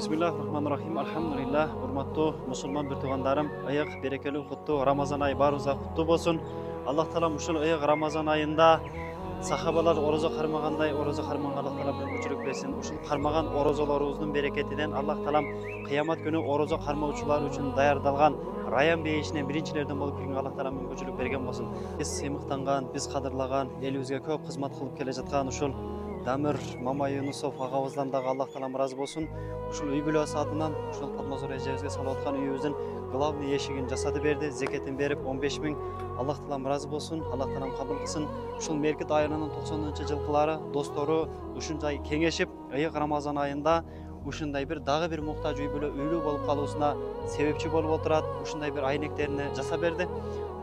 Bismillahirrahmanirrahim. Alhamdulillah. Hurmatlı musulman bir tuğandarım, ayık berekeli kutlu Ramazan ayı barınıza kutlu bolsun. Allah taala uşul ayık Ramazan ayında sahabalar oroza karmaganday oroza karmagan Allah taala müçülük bersin. Uşul karmagan orozalarыбыздын bereketinden Allah taala kıyamet günü oroza karmagıçılar üçün dayardalgan Rayan beyişinен birinçilerden bolup kelген Allah taala müçülük bergen bolsun. Biz sыймыктанган, biz kadırlagan, elibizge көп kızmat kılıp kele жаткан ушул Damir Mama Yunusov ağabızdan da Allah taala razı bolsun. Uşul uy бүлөсү атынан ушул Fatmazor эжебизге салып аткан үйүбүздүн главный эшигин жасатып берди, зекетин берип 15.000. Allah taala razı bolsun, Allah taala кабыл кылсын. Ушул Меркит айынын 90-жылкылары достору ушунчай кеңешип, ыйык Рамазан айында ушундай бир дагы бир муктаж үй бүлө үйлүү болуп калуусуна себепчи болуп отурат. Ушундай бир айнектерин жасап берди.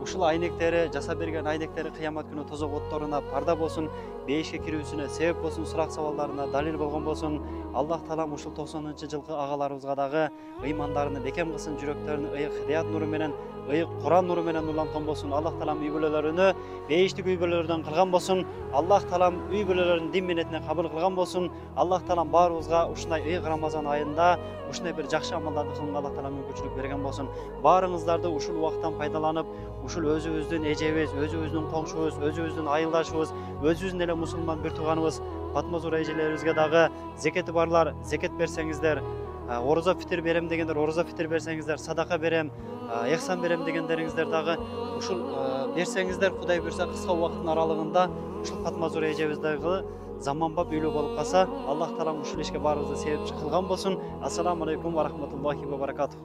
Ушул айнектери, жасап берген айнектери кыямат күнү тозок отторуна парда болсун, бейишке кирүүсүнө себеп болсун, сурак сабалдарына далил болгон болсун. Аллах таалам ушул 90-жылкы агаларыбызга дагы ыймандарын бекем кылсын, жүрөктөрүн ыйык хидаят нуру менен, ыйык Куран нуру менен нурланткан болсун. Аллах таалам үй бүлөлөрүнү бейиштик үй бүлөлөрдөн кылган болсун. Аллах таалам үй бүлөлөрүн дин менетине кабыл кылган болсун. Аллах таалам баарыбызга ушундай ыйык Рамазан айында ушундай бир жакшы амалдарды кылганга Аллах таалам мүмкүнчүлүк берген болсун. Баарыңыздарды ушул убакыттан пайдаланып, ушул өзүбүздүн эжебиз, өзүбүздүн коңшубуз, өзүбүздүн айылдашыбыз, өзүбүздүн эле мусулман бир тууганыбыз Fatmazor эжелерибизге дагы зекети барлар, зекет берсеңиздер, ороза фитир берем дегендер, ороза фитир берсеңиздер, садака берем, эхсан берем дегендериңиздер дагы ушул берсеңиздер, Кудай буйрса кыска убакыттын аралыгында ушул Fatmazor эжебиз дагы заманбап үйлүү болуп калса, Аллах таалам ушул ишке баарыбызды себепчи кылган болсун. Ассаламу алейкум ва рахматуллахи ва баракатух.